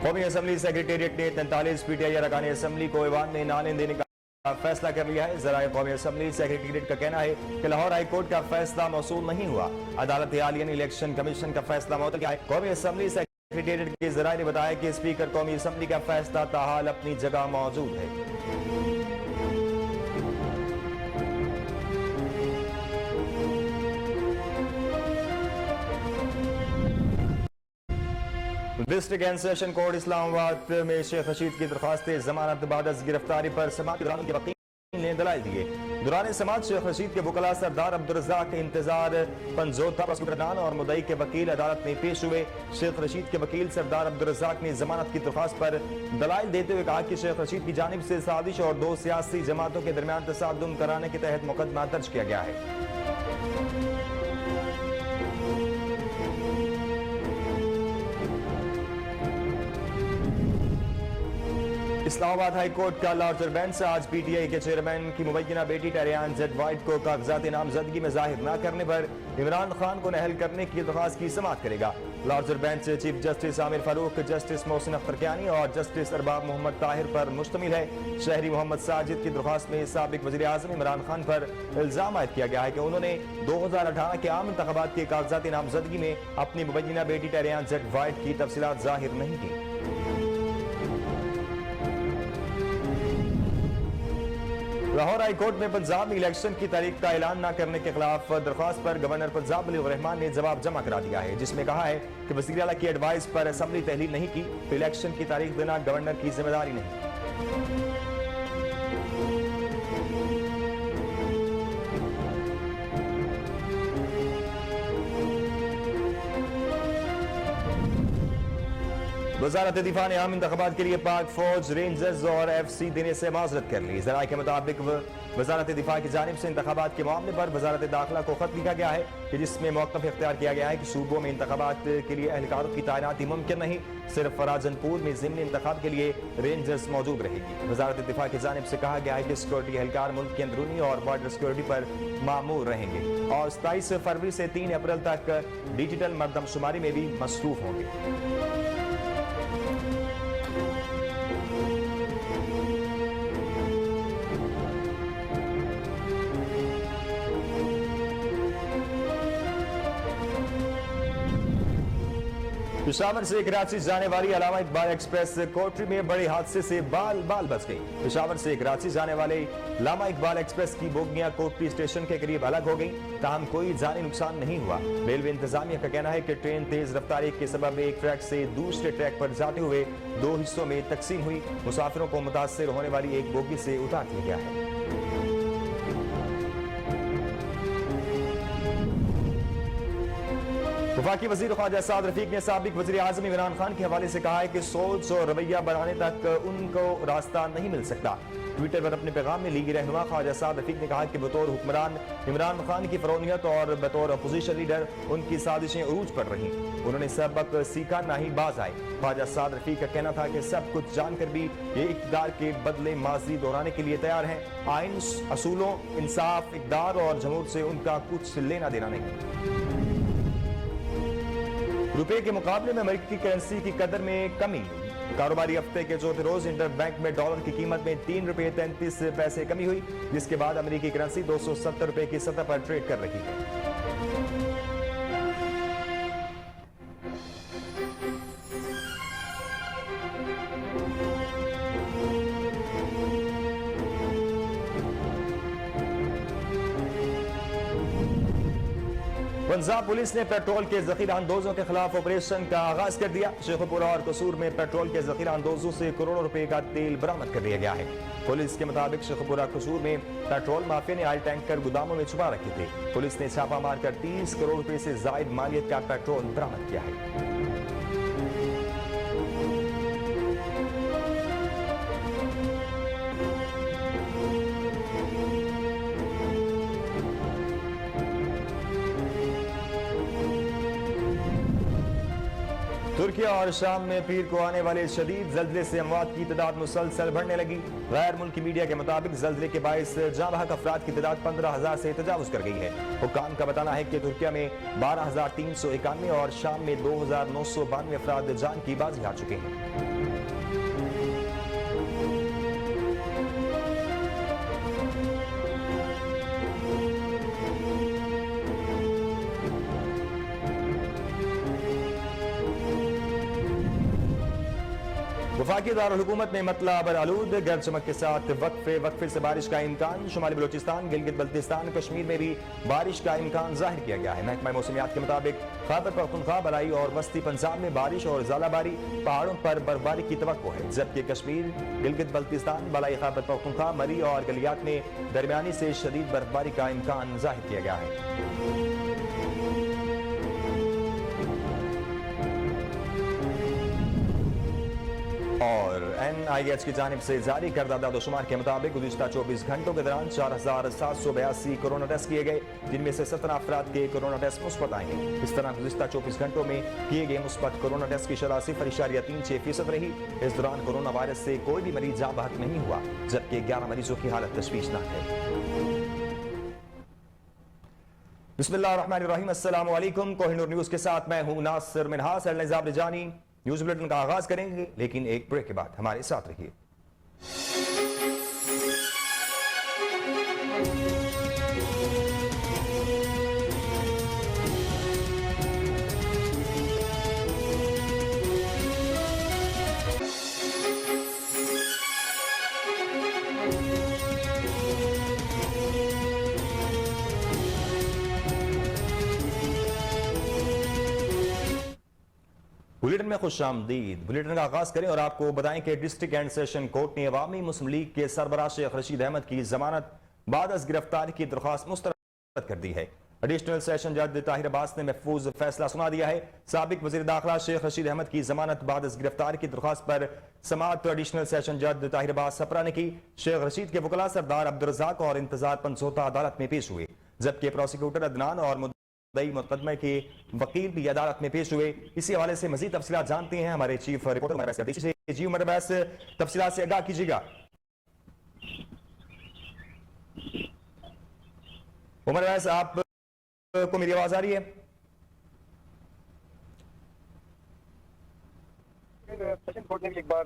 कौमी assembly secretariat ने 43 PTI अरकान असम्बली को ऐवान में नाले देने का फैसला कर लिया है। ज़राए कौमी असम्बली सेक्रेटेरिएट का कहना है कि लाहौर हाई कोर्ट का फैसला मौसूल नहीं हुआ। अदालत आलिया ने इलेक्शन कमीशन का फैसला मुअत्तल किया है। कौमी असम्बली सेक्रेटेरिएट के ज़राए ने बताया कि स्पीकर कौमी असम्बली का फैसला ताहाल अपनी जगह मौजूद है। District and session court Islamabad में शेख रशीद की दरख्वास्त जमानत बाद गिरफ्तारी पर समाअत के दौरान वकील ने दलाइल दिए। दौरान समाअत शेख रशीद के वकला सरदार अब्दुल रज़्ज़ाक इंतजार पंजोता प्रॉसिक्यूटर और मुद्दई के वकील अदालत में पेश हुए। शेख रशीद के वकील सरदार अब्दुल रज़्ज़ाक ने जमानत की दरख्वास्त पर दलाइल देते हुए कहा कि शेख रशीद की जानिब से साजिश और दो सियासी जमातों के दरमियान तसादुम कराने के तहत मुकदमा दर्ज किया गया है। इस्लामाबाद हाई कोर्ट का लार्जर बेंच आज PTI के चेयरमैन की मुबैना बेटी टरियान जेड वाइट को कागजात नामजदगी में जाहिर न करने पर इमरान खान को नहल करने की दरख्वास्त की समाअत करेगा। Larger bench chief justice Aamer Farooq, justice Mohsin Akhtar Kayani और जस्टिस अरबाब मोहम्मद ताहिर पर मुश्तमिल है। शहरी मोहम्मद साजिद की दरख्वास्त में साबिक वज़ीर आज़म इमरान खान पर इल्जाम आयद किया गया है कि उन्होंने 2018 के आम इंतखाबात के कागजात नामजदगी में अपनी मुबैना बेटी टरियान जेड वाइट की तफसीलात जाहिर नहीं की। लाहौर हाई कोर्ट में पंजाब में इलेक्शन की तारीख का ऐलान न करने के खिलाफ दरख्वास्त पर गवर्नर पंजाब वलीउर रहमान ने जवाब जमा करा दिया है, जिसमें कहा है कि वज़ीर आला की एडवाइस पर असम्बली तहलील नहीं की तो इलेक्शन की तारीख देना गवर्नर की जिम्मेदारी नहीं। वज़ारत दिफा ने आम इंतखाबात के लिए पाक फौज, रेंजर्स और FC देने से माजरत कर ली। ज़राए के मुताबिक वज़ारत दिफा की जानिब से इंतखाबात के मामले पर वज़ारत दाखिला को खत लिखा गया है कि जिसमें मौक़िफ़ इख्तियार किया गया है कि सूबों में इंतखाबात के लिए एहलकारों की तैनाती मुमकिन नहीं, सिर्फ राजनपुर में ज़िमनी इंतखाब के लिए रेंजर्स मौजूद रहेगी। वज़ारत दिफा की जानिब से कहा गया है कि सिक्योरिटी एहलकार मुल्क की अंदरूनी और बॉर्डर सिक्योरिटी पर मामूर रहेंगे और 27 फरवरी से 3 अप्रैल तक डिजिटल मरदमशुमारी में भी मसरूफ होंगे। पेशावर से कराची जाने वाली अलामा इकबाल एक्सप्रेस कोटरी में बड़े हादसे से बाल बाल बच गई। पेशावर से कराची जाने वाले अलामा इकबाल एक्सप्रेस की बोगियां कोटरी स्टेशन के करीब अलग हो गई, ताहम कोई जानी नुकसान नहीं हुआ। रेलवे इंतजामिया का कहना है कि ट्रेन तेज रफ्तारी के सबब एक ट्रैक से दूसरे ट्रैक पर जाते हुए 2 हिस्सों में तकसीम हुई। मुसाफिरों को मुतासर होने वाली एक बोगी से उतार दिया गया है। वफाकी वज़ीर ख्वाजा साद रफीक ने साबिक वज़ीर आज़म इमरान खान के हवाले से कहा है कि सोच और रवैया बनाने तक उनको रास्ता नहीं मिल सकता। ट्विटर पर अपने पैगाम में लीगी रहनुमा ख्वाजा साद रफीक ने कहा कि बतौर हुक्मरान इमरान खान की फरौनियत और बतौर अपोजिशन लीडर उनकी साजिशें उरूज पर रहीं। उन्होंने सबक सीखा ना ही बाज आए। ख्वाजा साद रफीक का कहना था कि सब कुछ जानकर भी ये इक़्तिदार के बदले माजी दोहराने के लिए तैयार हैं। आइन, असूलों, इंसाफ, इक़्तिदार और जमहूर से उनका कुछ लेना देना नहीं। रुपए के मुकाबले में अमेरिकी करेंसी की कदर में कमी। कारोबारी हफ्ते के चौथे रोज इंटरबैंक में डॉलर की कीमत में 3 रुपये 33 पैसे कमी हुई, जिसके बाद अमेरिकी करेंसी 270 रुपए की सतह पर ट्रेड कर रही है। पंजाब पुलिस ने पेट्रोल के जखीरा अंदोजों के खिलाफ ऑपरेशन का आगाज कर दिया। शेखपुरा और कसूर में पेट्रोल के जखीरा अंदोजों से करोड़ों रुपए का तेल बरामद कर लिया गया है। पुलिस के मुताबिक शेखपुरा कसूर में पेट्रोल माफिया ने ऑयल टैंकर गोदामों में छुपा रखे थे। पुलिस ने छापा मारकर 30 करोड़ रुपए से जायद मालियत का पेट्रोल बरामद किया है। तुर्किया और शाम में पीर को आने वाले शदीद जल्जले से अमवात की तादाद मुसलसल बढ़ने लगी। गैर मुल्की मीडिया के मुताबिक जल्जले के बायस जाँ बहक अफराद की तादाद 15,000 से तजावुज कर गई है। हुक्काम का बताना है कि तुर्किया में 12,391 और शाम में 2,992 अफराद जान की बाजी हार चुके हैं। वफाकी दारुल-हुकूमत में मतला बरालूद गरज चमक के साथ वक्फे से बारिश का इम्कान। शुमाली बलोचिस्तान, गिलगित बल्तिस्तान, कश्मीर में भी बारिश का इम्कान जाहिर किया गया है। महकमा मौसमियात के मुताबिक खैबर पख्तूनख्वा, बलाई और वस्ती पंजाब में बारिश और ज़ालाबारी, पहाड़ों पर बर्फबारी की तवक्को है, जबकि कश्मीर, गिलगित बल्तिस्तान, बलाई, खैबर पख्तूनख्वा, मरी और गलियात में दरमियानी से शदीद बर्फबारी का इम्कान जाहिर किया गया है। और NIH की जानिब से जारी करदा दादोशुमार के मुताबिक गुज़िश्ता 24 घंटों के दौरान 4,782 कोरोना टेस्ट किए गए, जिनमें से 17 अफराद के कोरोना टेस्ट मुस्बत आए हैं। इस तरह गुज़िश्ता 24 घंटों में किए गए मुस्बत कोरोना टेस्ट की शरह 0.36% रही। इस दौरान कोरोना वायरस से कोई भी मरीज जाँ बहक नहीं हुआ, जबकि 11 मरीजों की हालत तशवीशनाक है। बिस्मिल्लाहिर्रहमानिर्रहीम, अस्सलामु अलैकुम। कोहिनूर न्यूज के साथ मैं हूं नासिर मिनहास। एडलाइज़ रिजानी। न्यूज बुलेटिन का आगाज करेंगे, लेकिन एक ब्रेक के बाद हमारे साथ रहिए। बुलेटिन में खुशामदीद। बुलेटिन का आगाज करें और आपको बताएं कि डिस्ट्रिक्ट एंड सेशन कोर्ट ने अवामी मुस्लिम लीग के सरबराह शेख रशीद अहमद की जमानत बाद अज गिरफ्तारी की दरख्वास्त मुस्तरद कर दी है। एडिशनल सेशन जज ताहिर अब्बास ने महफूज फैसला सुना दिया है। साबिक वजीर दाखिला शेख रशीद अहमद की जमानत बाद अज गिरफ्तारी की दरख्वास्त पर समाअत एडिशनल सेशन जज ताहिर अब्बास सपरा ने की। शेख रशीद के वकला सरदार अब्दुल रज़ाक और इंतजार पंसोता अदालत में पेश हुए, जबकि प्रोसिक्यूटर अदनान और मुकदमे के वकील भी अदालत में पेश हुए। इसी हवाले से मजीद तफसीलात जानते हैं हमारे चीफ रिपोर्टर उमर अवैस से। जी उमर अवैस, तफसीलात से आगाह कीजिएगा। उमर अवैस, आप को मेरी आवाज आ रही है? सेशन कोर्ट ने एक बार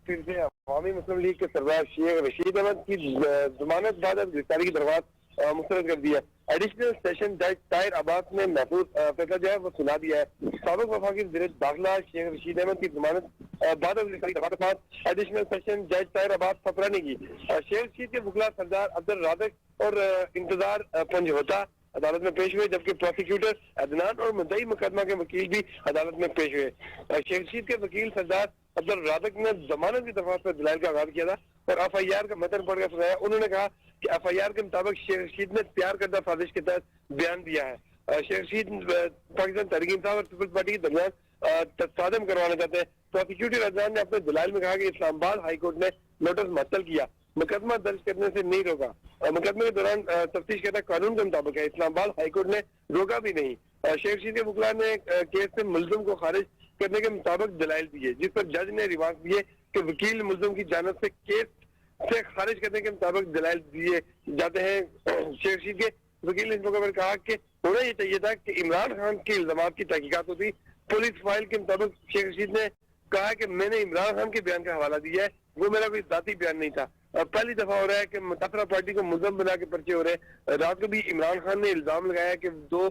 फिर से अवामी मुस्लिम लीग के सरबराह शेख रशीद अहमद की जमानत बाद गिरफ्तारी की दरख्वास्त मुस्तरद कर दी है। एडिशनल सेशन जज ताहिर अब्बास ने महफूज फैसला जो है वो सुना दिया है। साबिक वफाकी वज़ीर दाखिला शेख रशीद अहमद की जमानत बाद एडिशनल सेशन जज ताहिर अब्बास सपरा ने की। शेख रशीद के वकला सरदार अब्दुल रज़ाक और इंतजार पंजहोता अदालत में पेश हुए, जबकि प्रोसिक्यूटर अदनान और मुद्दई मुकदमा के वकील भी अदालत में पेश हुए। शेख रशीद के वकील सरदार अब्दुल रज़ाक ने जमानत की दरख्वास्त पर दलाइल का आगाज किया था और FIR का मतन पढ़कर सुनाया। उन्होंने कहा कि FIR के मुताबिक शेख रशीद ने तैयार करदा साजिश के तहत बयान दिया है। शेख रशीद पाकिस्तान तहरीक इंसाफ और पीपल्स पार्टी के दरमियान तसादम करवाना चाहते हैं। प्रोसिक्यूटर अदनान ने अपने दलाइल में कहा कि इस्लामाबाद हाई कोर्ट ने नोटिस मुअत्तल किया, मुकदमा दर्ज करने से नहीं रोका। मुकदमे के दौरान तफ्तीश करना कानून के मुताबिक है, इस्लामाबाद हाईकोर्ट ने रोका भी नहीं। शेख रशीद के वकला ने केस से मुल्जिम को खारिज करने के मुताबिक दलाइल दिए, जिस पर जज ने रिमार्क दिए कि वकील मुल्जिम की जानिब से केस से खारिज करने के मुताबिक दलाइल दिए जाते हैं। शेख रशीद के वकील ने इस मौके पर कहा कि होना ये चाहिए था कि इमरान खान के इल्जामात की तहकीकात होती। पुलिस फाइल के मुताबिक शेख रशीद ने कहा कि मैंने इमरान खान के बयान का हवाला दिया है, वो मेरा कोई जाती बयान नहीं था। पहली दफा हो रहा है कि मुतासरा पार्टी को मुल्ज़म बना के पर्चे हो रहे हैं। रात को भी इमरान खान ने इल्जाम लगाया कि 2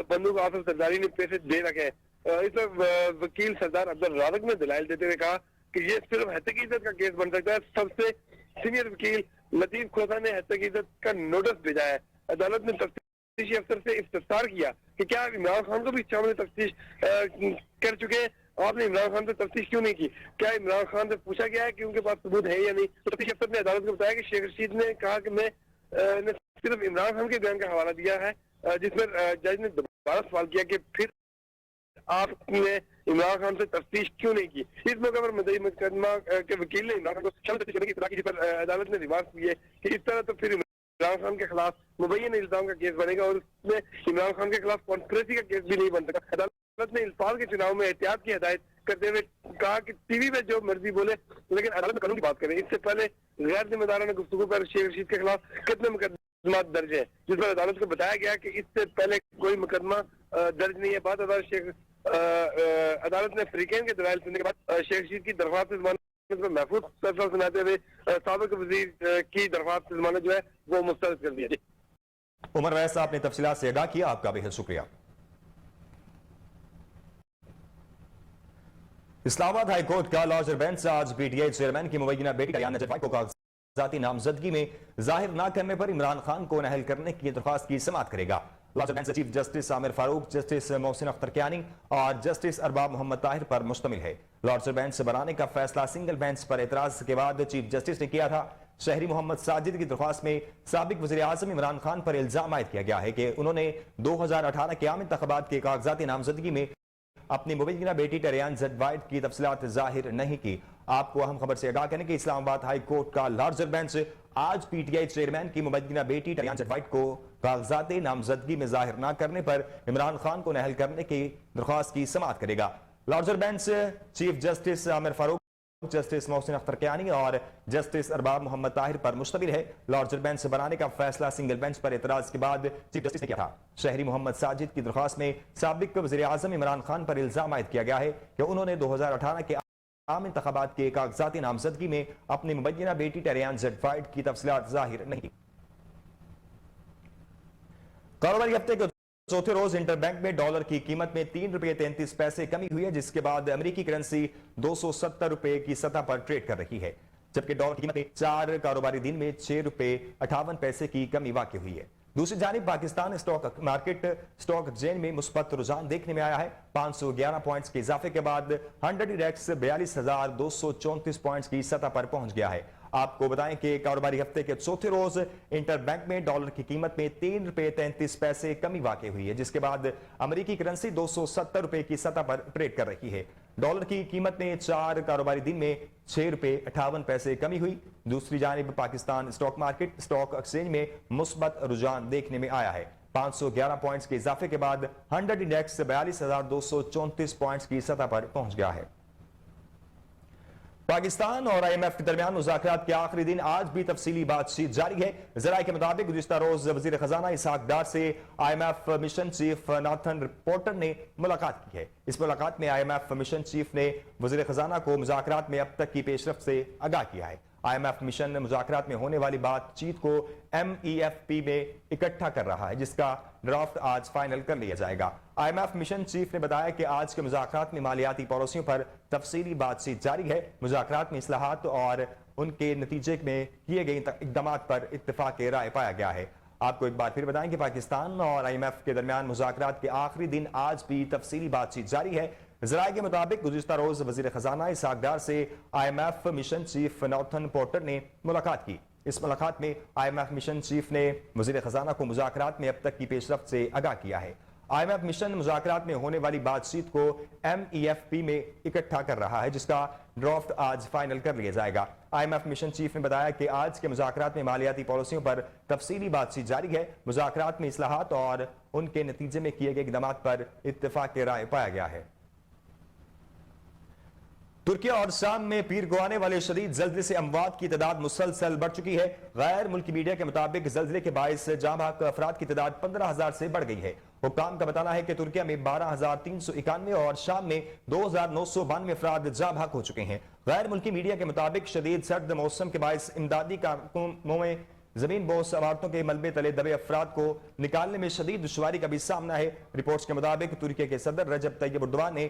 बंदों को आसिफ सरदारी ने पैसे दे रखे हैं। इस पर वकील सरदार अब्दुल रज़ाक ने दलाइल देते हुए कहा कि ये सिर्फ हत्या की इज्जत का केस बन सकता है। सबसे सीनियर वकील लतीफ खोसा ने हत्या की इज्जत का नोटिस भेजा है। अदालत ने तफ्तीशी अफसर से इस्तफसार किया कि क्या इमरान खान को भी शामिल तफ्तीश कर चुके हैं, आपने इमरान खान से तफ्तीश क्यों नहीं की? क्या इमरान खान से पूछा गया है कि उनके पास सबूत है या नहीं? तो तफ्तीशी अफसर ने अदालत को बताया कि शेख रशीद ने कहा कि मैं ने सिर्फ इमरान खान के बयान का हवाला दिया है, जिस पर जज ने दोबारा सवाल किया कि फिर आपने इमरान खान से तफ्तीश क्यों नहीं की? इस मौके पर मुद्दई मुकदमा के वकील ने इमरान खान को शामिल तफ्तीश करने की इत्तला की, जिस पर अदालत ने रिमार्क दिए कि इस तरह तो फिर इमरान खान के खिलाफ मुबैयन इल्जाम का केस बनेगा और उसमें इमरान खान के खिलाफ कॉन्स्पिरेसी का केस भी नहीं बन सकता। अदालत ने इंसाफ के चुनाव में एहतियात की हिदायत करते हुए कहा कि टीवी में जो मर्जी बोले लेकिन अदालत में कानून की बात करें। इससे पहले गैर जिम्मेदाराना गुफ्तगू पर शेख रशीद के खिलाफ कितने मुकदमा दर्ज है, जिस पर अदालत को बताया गया कि इससे पहले कोई मुकदमा दर्ज नहीं है। बाद अदालत ने फरीकैन के दलाइल सुनने के बाद शेख रशीद की दरख्वास्त जमानत में महफूज फैसला सुनाते हुए साबिक वजीर की दरख्वास्त जमानत जो है वो मुस्तरद कर दी। उमर वैस, आपने तफसीलात से आगाह किया, आपका बेहद शुक्रिया। इस्लामाबाद हाई कोर्ट का लॉजर बेंच आज पीटीआई चेयरमैन की मुबैना बेटी रियान नजर को कागजाती नामजदगी में जाहिर न करने पर इमरान खान को नाअहल करने की दरख्वास्त की समाअत करेगा। Larger bench chief justice Aamer Farooq, justice Mohsin Akhtar Kayani और जस्टिस अरबाब मोहम्मद ताहिर पर मुश्तमिल है। लॉजर बेंच बनाने का फैसला सिंगल बेंच पर एतराज के बाद चीफ जस्टिस ने किया था। शहरी मोहम्मद साजिद की दरख्वास्त में साबिक वज़ीर आज़म इमरान खान पर इल्जाम आयद किया गया है कि उन्होंने 2018 के आम इंतखाबात के कागजाती नामजदगी में अपनी मुबैना बेटी रियान जडवाइट की तफसीलात जाहिर नहीं की। आपको अहम खबर से आगाह करने के इस्लामाबाद हाई कोर्ट का लार्जर बेंच आज पीटीआई चेयरमैन की मुबैना बेटी रियान जडवाइट को कागजाती नामजदगी में जाहिर न करने पर इमरान खान को नाअहल करने की दरख्वास्त की समाअत करेगा। Larger bench chief justice Aamer Farooq, justice Mohsin Akhtar Kayani और जस्टिस अरबाब मोहम्मद ताहिर पर मुश्तमिल है। लॉर्जर बेंच बनाने का फैसला सिंगल बेंच पर एतराज के बाद चीफ जस्टिस ने किया था। शहरी मोहम्मद साजिद की दरख्वास्त में साबिक वज़ीर आज़म इमरान खान पर इल्जाम आयद किया गया है कि उन्होंने 2018 के आम इंतखाबात के कागजाती नामजदगी में अपनी मुबैना बेटी रियान जडवाइट की तफसीलात जाहिर नहीं की। कारोबारी हफ्ते के चौथे रोज इंटरबैंक में डॉलर की कीमत में 3 रुपये 33 पैसे कमी हुई है, जिसके बाद अमेरिकी करेंसी 270 रुपए की सतह पर ट्रेड कर रही है, जबकि डॉलर की कीमत में 4 कारोबारी दिन में 6 रुपए 58 पैसे की कमी वाक़ई हुई है। दूसरी जानिब Pakistan stock market stock exchange में मुस्बत रुझान देखने में आया है। 511 पॉइंट्स के इजाफे के बाद 100 इंडेक्स 42,234 पॉइंट्स की सतह पर पहुंच गया है। आपको बताएं कि कारोबारी हफ्ते के चौथे रोज इंटरबैंक में डॉलर की कीमत में 3 रुपए 33 पैसे कमी वाक़ई हुई है, जिसके बाद अमेरिकी करेंसी 270 रुपए की सतह पर ट्रेड कर रही है। डॉलर की कीमत में 4 कारोबारी दिन में 6 रुपए 58 पैसे कमी हुई। दूसरी जानिब Pakistan stock market stock exchange में मुस्बत रुझान देखने में आया है। 511 पॉइंट्स के इजाफे के बाद 100 इंडेक्स 42,234 पॉइंट्स की सतह पर पहुंच गया है। पाकिस्तान और IMF के दरमियान मुज़ाकरात के आखिरी दिन आज भी तफसीली बातचीत जारी है। ज़राए के मुताबिक गुज़िश्ता रोज वज़ीर खजाना इसहाक डार से IMF mission chief Nathan porter ने मुलाकात की है। इस मुलाकात में IMF मिशन चीफ ने वज़ीर खजाना को मुज़ाकरात में अब तक की पेशरफ से आगाह किया है। IMF मिशन मुज़ाकरात में होने वाली बातचीत को MEFP में इकट्ठा कर रहा है, जिसका ड्राफ्ट आज फाइनल कर लिया जाएगा। IMF मिशन चीफ ने बताया कि आज के मुज़ाकरात में मालियाती पॉलिसियों पर तफसीली बातचीत जारी है। मुज़ाकरात में इस्लाहात और उनके नतीजे में किए गए इक़दाम पर इत्तेफाक राय पाया गया है। आपको एक बार फिर बताएं कि पाकिस्तान और IMF के दरमियान मुज़ाकरात के आखिरी दिन आज भी तफसीली बातचीत जारी है। ज़राए के मुताबिक गुज़िश्ता रोज वज़ीर खजाना इसहाक डार से IMF mission chief Nathan porter ने मुलाकात की। इस मुलाकात में IMF मिशन चीफ ने वज़ीर खजाना को मुज़ाकरात में अब तक की पेशरफ्त से आगाह किया है। IMF मिशन मुज़ाकरात में होने वाली बातचीत को MEFP में इकट्ठा कर रहा है, जिसका ड्राफ्ट आज फाइनल कर लिया जाएगा। IMF मिशन चीफ ने बताया कि आज के मुज़ाकरात में मालियाती पॉलिसियों पर तफसीली बातचीत जारी है। मुज़ाकरात में इस्लाहात और उनके नतीजे में किए गए इक़दाम पर इत्तेफाक राय पाया गया है। तुर्की और शाम में पीर को आने वाले शदीद जल्जले से अमवात की तादाद मुसलसल बढ़ चुकी है। गैर मुल्की मीडिया के मुताबिक जल्जले के बायस जाँ बहक अफराद की तादाद 15,000 से बढ़ गई है। हुक्काम का बताना है कि तुर्की में 12,391 और शाम में 2,992 अफराद जाँ बहक हो चुके हैं। गैर मुल्की मीडिया के मुताबिक शदीद सर्द मौसम के बायस इमदादी कारकुनों में जमीन बोस इमारतों के मलबे तले दबे अफराद को निकालने में शदीद दुश्वारी का भी सामना है। रिपोर्ट्स के मुताबिक तुर्की के सदर रजब तैयब एर्दोगान ने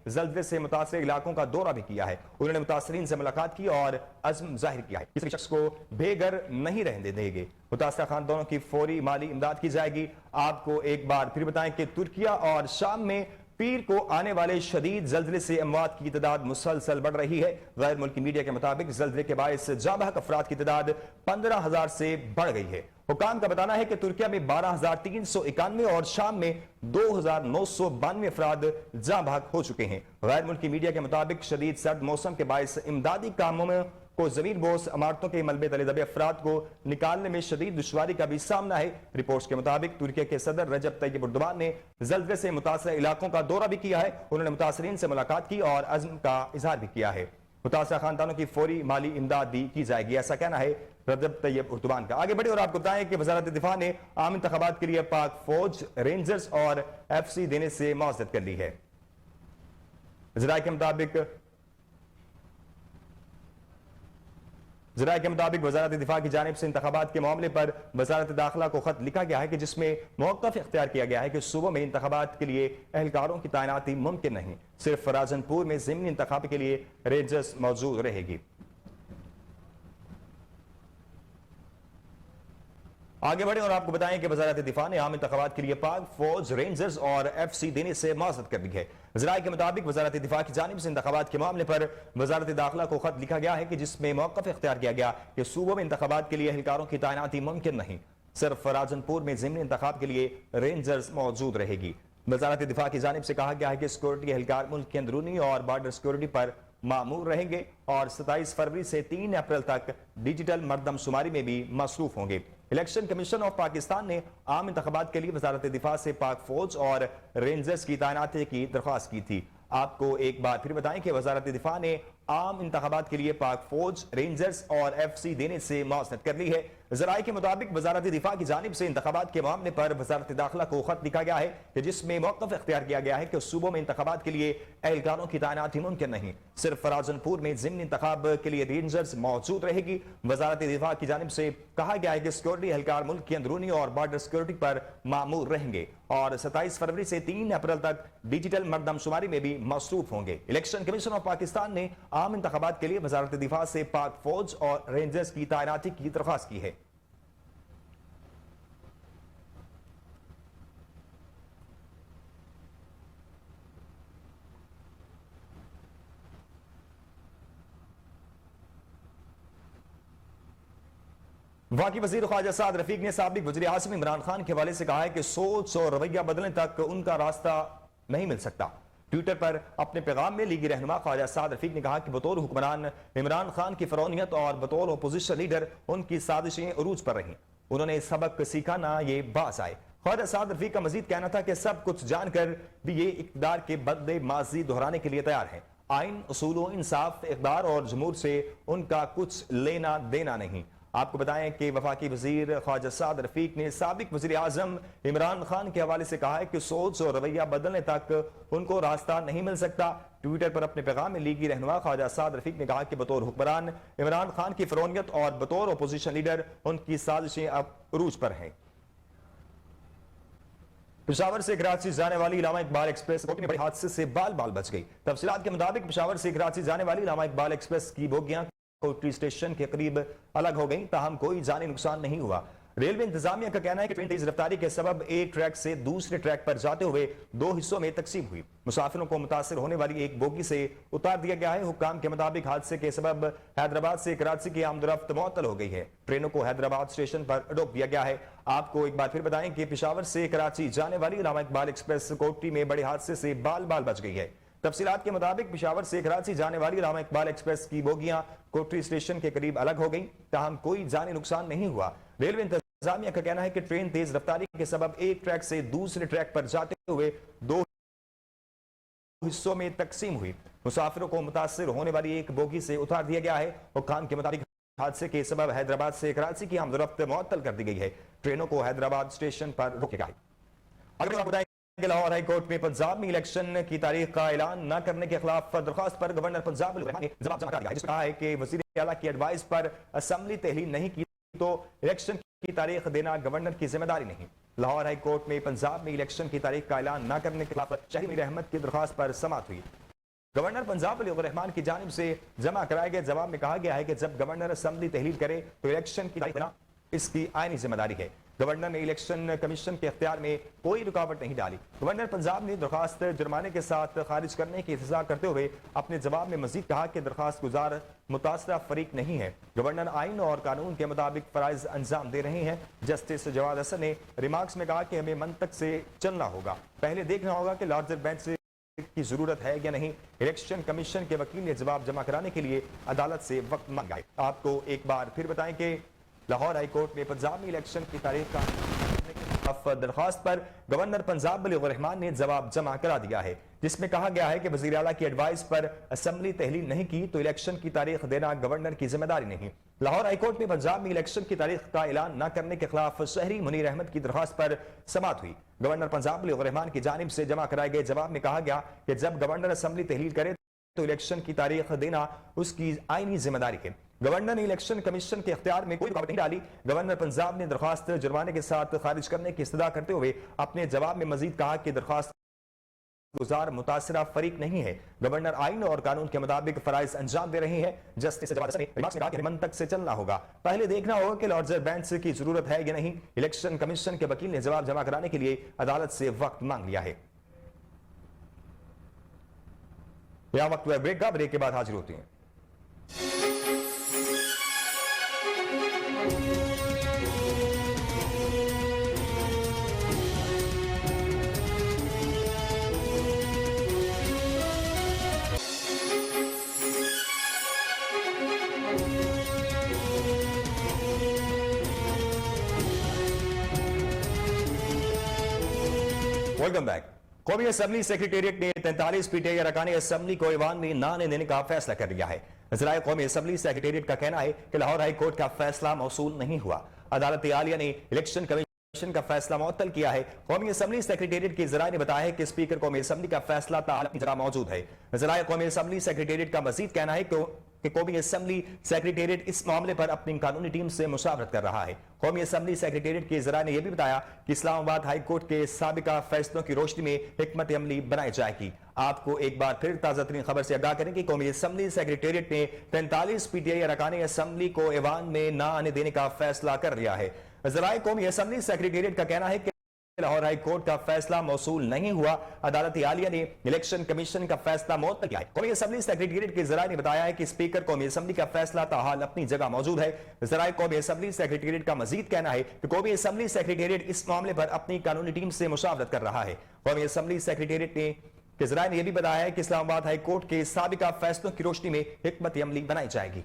जल्जले से मुतासर इलाकों का दौरा भी किया है। उन्होंने मुतासरीन से मुलाकात की और अज़्म जाहिर किया है किसी शख्स को बेघर नहीं रहने देंगे। मुतासरा खानदानों की फौरी माली इमदाद की जाएगी। आपको एक बार फिर बताएं कि तुर्किया और शाम में पीर को आने वाले शदीद जल्जले से अमवात की तादाद मुसलसल बढ़ रही है। गैर मुल्की मीडिया के मुताबिक जल्जले के बायस जाँ बहक अफराद की तादाद 15,000 से बढ़ गई है। हुकाम का बताना है कि तुर्किया में 12,391 और शाम में 2,992 अफराद जाँ भाग हो चुके हैं। गैर मुल्की मीडिया के मुताबिक शदीद सर्द मौसम के बायस इमदादी कामों में को जमीन बोस इमारतों के मलबे तले दबे अफराद को निकालने में शदीद दुश्वारी का भी सामना है। रिपोर्ट्स के मुताबिक तुर्की के सदर रजब तैयब एर्दोगान ने जल्जले से मुतासर इलाकों का दौरा भी किया है। उन्होंने मुतासरीन से मुलाकात की और अज़्म का इजहार भी किया है। मुतासर खानदानों की फौरी माली इमदाद भी की जाएगी, ऐसा कहना है रजब तैयब एर्दोगान का। आगे बढ़े और आपको बताएं कि वजारत दिफा ने आम इंतखाबात के लिए पाक फौज, रेंजर्स और FC देने से मुआवजत कर ली है। ज़राए के मुताबिक वजारत दिफा की जानिब से इंतखाबात के मामले पर वजारत दाखिला को खत लिखा गया है कि जिसमें मौक़िफ़ इख्तियार किया गया है कि सूबों में इंतखाबात के लिए एहलकारों की तैनाती मुमकिन नहीं, सिर्फ राजनपुर में ज़िमनी इंतखाब के लिए रेंजर्स मौजूद रहेगी। आगे बढ़े और आपको बताएं कि वजारत दिफा ने आम इंतखाबात के लिए पाक फौज, रेंजर्स और FC देने से मुआवजत कर दी है। ज़राए के मुताबिक वजारत दिफा की जानिब से इंतखाबात के मामले पर वजारत दाखिला को खत लिखा गया है कि जिसमें मौक़िफ़ इख्तियार किया गया कि सूबों में इंतखाबात के लिए एहलकारों की तैनाती मुमकिन नहीं, सिर्फ राजनपुर में ज़िमनी इंतखाब के लिए रेंजर्स मौजूद रहेगी। वजारत दिफा की जानिब से कहा गया है कि सिक्योरिटी एहलकार मुल्क के अंदरूनी और बॉर्डर सिक्योरिटी पर मामूर रहेंगे और 27 फरवरी से 3 अप्रैल तक डिजिटल मरदमशुमारी में भी मसरूफ होंगे। इलेक्शन कमीशन ऑफ पाकिस्तान ने आम इंतखाबात के लिए वजारत दिफा से पाक फौज और रेंजर्स की तैनाती की दरख्वास्त की थी। आपको एक बार फिर बताएं कि वजारत दिफा ने आम इंतखाबात के लिए पाक फौज, रेंजर्स और FC देने से मुआवजत कर ली है। ज़राए के मुताबिक वजारत दिफा की जानिब से इंतखाबात के मामले पर वजारत दाखिला को खत लिखा गया है कि जिसमें मौक़िफ़ इख्तियार किया गया है कि सूबों में इंतखाबात के लिए एहलकारों की तैनाती मुमकिन नहीं, सिर्फ राजनपुर में ज़िमनी इंतखाब के लिए रेंजर्स मौजूद रहेगी। वजारत दिफा की जानिब से कहा गया है कि सिक्योरिटी एहलकार मुल्क की अंदरूनी और बॉर्डर सिक्योरिटी पर मामूर रहेंगे और 27 फरवरी से 3 अप्रैल तक डिजिटल मरदमशुमारी में भी मसरूफ होंगे। इलेक्शन कमीशन ऑफ पाकिस्तान ने आम इंतखाबात के लिए वजारत दिफा से पाक फौज और रेंजर्स की तैनाती की दरख्वास्त की है। वफाकी वज़ीर ख्वाजा साद रफीक ने साबिक वज़ीर आज़म इमरान खान के हवाले से कहा है कि सोच और रवैया बदलने तक उनका रास्ता नहीं मिल सकता। ट्विटर पर अपने पैगाम में लीगी रहनुमा ख्वाजा साद रफीक ने कहा कि बतौर हुक्मरान इमरान खान की फ़रौनियत और बतौर अपोजिशन लीडर उनकी साजिशें अरूज पर रहीं। उन्होंने सबक सीखा ना ये बास आए। ख्वाजा साद रफीक का मजीद कहना था कि सब कुछ जानकर भी ये इक़्तिदार के बदले माजी दोहराने के लिए तैयार है। आइन, उसूलों, इंसाफ, इक़्तिदार और जमहूर से उनका कुछ लेना देना नहीं। आपको बताएं कि वफाकी वजीर ख्वाजा साद रफीक ने साबिक वजीर आजम इमरान खान के हवाले से कहा है कि सोच और रवैया बदलने तक उनको रास्ता नहीं मिल सकता। ट्विटर पर अपने पैगाम में लीगी रहनुमा ख्वाजा साद रफीक ने कहा कि बतौर हुक्मरान इमरान खान की फ़रौनियत और बतौर अपोजिशन लीडर उनकी साजिशें अब अरूज पर हैं। पेशावर से कराची जाने वाली इलामा इकबाल एक्सप्रेस में बड़े हादसे से बाल बाल बच गई। तफसीलात के मुताबिक पेशावर से कराची जाने वाली इलामा इकबाल एक्सप्रेस की बोगियां कोटरी स्टेशन के करीब अलग हो गई, ताहम कोई जानी नुकसान नहीं हुआ। रेलवे इंतजामिया का कहना है कि ट्रेन तेज रफ्तारी के सबब एक ट्रैक से दूसरे ट्रैक पर जाते हुए 2 हिस्सों में तकसीम हुई। मुसाफिरों को मुतासर होने वाली एक बोगी से उतार दिया गया है। हुक्काम के मुताबिक हादसे के सबब हैदराबाद से कराची की आमदरफ्त मुअत्तल हो गई है। ट्रेनों को हैदराबाद स्टेशन पर रोक दिया गया है। आपको एक बार फिर बताएं कि पेशावर से कराची जाने वाली इलामा इकबाल एक्सप्रेस कोटरी में बड़े हादसे से बाल बाल बच गई है। तफसीलात के मुताबिक पेशावर से कराची जाने वाली इलामा इकबाल एक्सप्रेस की बोगियां कोटरी स्टेशन के करीब अलग हो गई, ताहम कोई जानी नुकसान नहीं हुआ। रेलवे इंतजामिया का कहना है कि ट्रेन तेज रफ्तारी के सबब एक ट्रैक से दूसरे ट्रैक पर जाते हुए 2 हिस्सों में तकसीम हुई। मुसाफिरों को मुतासर होने वाली एक बोगी से उतार दिया गया है। हुक्काम के मुताबिक हादसे के सबब हैदराबाद से कराची की आमदरफ्त मुअत्तल कर दी गई है। ट्रेनों को हैदराबाद स्टेशन पर रोका गया है। अगर आप बताएं कि लाहौर हाई कोर्ट में पंजाब में इलेक्शन की तारीख का ऐलान न करने के खिलाफ दरख्वास्त पर गवर्नर पंजाब ने जवाब जमा कर दिया है, जिसमें कहा है कि वजीर आला की एडवाइस पर असेंबली तहलील नहीं की तो इलेक्शन की तारीख देना गवर्नर की जिम्मेदारी नहीं। लाहौर हाई कोर्ट में पंजाब में इलेक्शन की तारीख का ऐलान न करने के खिलाफ शाहीन मीर अहमद की दरख्वास्त पर समाअत हुई। गवर्नर पंजाब अली अब्दुल रहमान की जानिब से जमा कराए गए जवाब में कहा गया है कि जब गवर्नर असेंबली तहलील करे तो इलेक्शन की तारीख देना इसकी आईनी जिम्मेदारी है। गवर्नर ने इलेक्शन कमीशन के इख्तियार में कोई रुकावट नहीं डाली। गवर्नर पंजाब ने दरखास्त जुर्माने के साथ खारिज करने की इंतजार करते हुए अपने जवाब में मजीद कहा कि दरखास्त गुजार मुतासरा फरीक नहीं है। गवर्नर आइन और कानून के मुताबिक फराइज अंजाम दे रहे हैं। जस्टिस जवाद हसन ने रिमार्क्स में कहा कि हमें मंतक से चलना होगा, पहले देखना होगा कि लार्जर बेंच से की जरूरत है या नहीं। इलेक्शन कमीशन के वकील ने जवाब जमा कराने के लिए अदालत से वक्त मांगा है। आपको एक बार फिर बताएं कि लाहौर हाई कोर्ट में पंजाब में इलेक्शन की तारीख का दरखास्त पर गवर्नर पंजाब बलीगुर रहमान ने जवाब जमा करा दिया है, जिसमें कहा गया है कि वजीर आला की एडवाइस पर असेंबली तहलील नहीं की तो इलेक्शन की तारीख देना गवर्नर की जिम्मेदारी नहीं। लाहौर हाईकोर्ट में पंजाब में इलेक्शन की तारीख का ऐलान न करने के खिलाफ शहरी मुनीर अहमद की दरखास्त पर समाअत हुई। गवर्नर पंजाब बलीगुर रहमान की जानिब से जमा कराए गए जवाब में कहा गया कि जब गवर्नर असेंबली तहलील करे तो इलेक्शन की तारीख देना उसकी आईनी जिम्मेदारी है। गवर्नर ने इलेक्शन कमीशन के इख्तियार में कोई रुकावट नहीं डाली। गवर्नर पंजाब ने दरखास्त जुर्माने के साथ खारिज करने की इस्तदा करते हुए अपने जवाब में मजीद कहा कि दरखास्त गुजार मुतासरा फरीक नहीं है। गवर्नर आइन और कानून के मुताबिक फराइज अंजाम दे रहे हैं। जस्टिस जवाद हसन ने रिमार्क्स में कहा कि मंतक से चलना होगा, पहले देखना होगा कि लार्जर बेंच की जरूरत है या नहीं। इलेक्शन कमीशन के वकील ने जवाब जमा कराने के लिए अदालत से वक्त मांग लिया है। यह वक्त हुआ ब्रेक का, ब्रेक के बाद हाजिर होती हैं। Welcome back. कौमी असेंबली सेक्रेटेरिएट ने 43 पीटीआई अरकान असेंबली को ईवान में ना आने देने का फैसला कर लिया है। वज़राए कौमी असेंबली सेक्रेटेरिएट का कहना है कि लाहौर हाई कोर्ट का फैसला मौसूल नहीं हुआ। अदालत आलिया ने इलेक्शन कमीशन का फैसला मुअत्तल किया है। कौमी असेंबली सेक्रेटेरिएट के ज़राए ने बताया है कि स्पीकर कौमी असेंबली का फैसला ताल अपनी जगह मौजूद है। वज़राए कौमी असेंबली सेक्रेटेरिएट का मजीद कहना है कि कौमी असेंबली सेक्रेटेरिएट इस मामले पर अपनी कानूनी टीम से मुशावरत कर रहा है। कौमी असेंबली सेक्रेटेरिएट के ज़राए ने यह भी बताया कि इस्लामाबाद हाई कोर्ट के साबिका फैसलों की रोशनी में हिकमत अमली बनाई जाएगी। आपको एक बार फिर ताज़ा तरीन खबर से आगाह करें कि कौमी असेंबली सेक्रेटेरिएट ने 43 पीटीआई अरकान असेंबली को ईवान में न आने देने का फैसला कर लिया है। ज़राए कौमी असेंबली सेक्रेटेरिएट का कहना है कि लाहौर हाई कोर्ट का फैसला मौसूल नहीं हुआ। अदालत आलिया ने इलेक्शन कमीशन का फैसला मुअत्तल किया है। कौमी असेंबली सेक्रेटेरिएट के ज़राए ने बताया है कि स्पीकर कौमी असेंबली का फैसला ताहाल अपनी जगह मौजूद है। ज़राए कौमी असेंबली सेक्रेटेरिएट का मजीद कहना है कि कौमी असेंबली सेक्रेटेरिएट इस मामले पर अपनी कानूनी टीम से मुशावरत कर रहा है। कौमी असेंबली सेक्रेटेरिएट के ज़राए ने यह भी बताया है कि इस्लामाबाद हाई कोर्ट के साबिका फैसलों की रोशनी में हिकमत अमली बनाई जाएगी।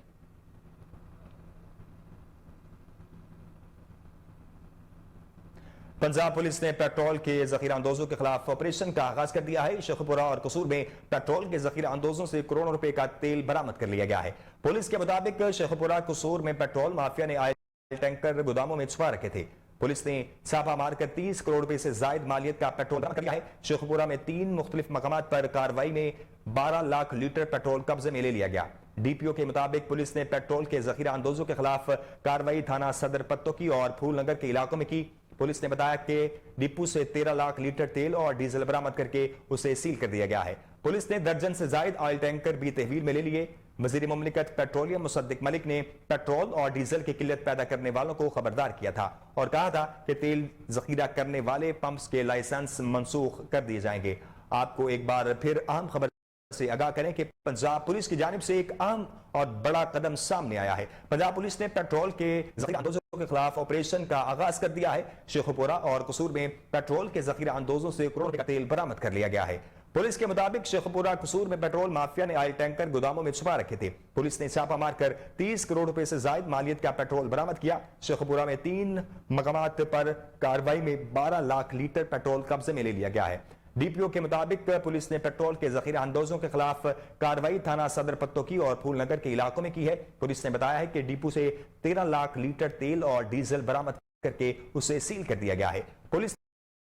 पंजाब पुलिस ने पेट्रोल के जखीरा अंदोजों के खिलाफ ऑपरेशन का आगाज कर दिया है। शेखपुरा और कसूर में पेट्रोल के जखीरा अंदोजों से करोड़ों रुपए का तेल बरामद कर लिया गया है। पुलिस के मुताबिक शेखपुरा कसूर में पेट्रोल माफिया ने आयल टैंकर गोदामों में छुपा रखे थे। पुलिस ने छापा मारकर 30 करोड़ रुपए से जायद मालियत का पेट्रोल बरामद कर लिया है। शेखपुरा में 3 मुख्तलिफ मकामात पर कार्रवाई में 12 लाख लीटर पेट्रोल कब्जे में ले लिया गया। डीपीओ के मुताबिक पुलिस ने पेट्रोल के जखीरा अंदोजों के खिलाफ कार्रवाई थाना सदर पत्तों की और फूलनगर के इलाकों में की। पुलिस ने बताया कि डिपो से 13 लाख लीटर तेल और डीजल बरामद करके उसे सील कर दिया गया है। पुलिस ने दर्जन से जायद ऑयल टैंकर भी तहवील में ले लिए। वजीर मुमलिकत पेट्रोलियम मुसद्दिक मलिक ने पेट्रोल और डीजल की किल्लत पैदा करने वालों को खबरदार किया था और कहा था कि तेल जखीरा करने वाले पंप्स के लाइसेंस मनसूख कर दिए जाएंगे। आपको एक बार फिर अहम खबर से आगाह करें कि पंजाब पुलिस की जानिब से एक अहम और बड़ा कदम सामने आया है। पंजाब पुलिस ने पेट्रोल के जखीरा अंदोजों के खिलाफ ऑपरेशन का आगाज कर दिया है। शेखपुरा और कसूर में पेट्रोल के जखीरा अंदोजों से करोड़ों का तेल बरामद कर लिया गया है। पुलिस के मुताबिक शेखपुरा कसूर में पेट्रोल माफिया ने ऑयल टैंकर गोदामों में छुपा रखे थे। पुलिस ने छापा मारकर 30 करोड़ रुपए से जायद मालियत का पेट्रोल बरामद किया। शेखपुरा में 3 मकामात पर कार्रवाई में 12 लाख लीटर पेट्रोल कब्जे में ले लिया गया है। डीपीओ के मुताबिक पुलिस ने पेट्रोल के जखीरा अंदोजों के खिलाफ कार्रवाई थाना सदर पत्तों की और फूलनगर के इलाकों में की है। पुलिस ने बताया है कि डिपो से 13 लाख लीटर तेल और डीजल बरामद करके उसे सील कर दिया गया है। पुलिस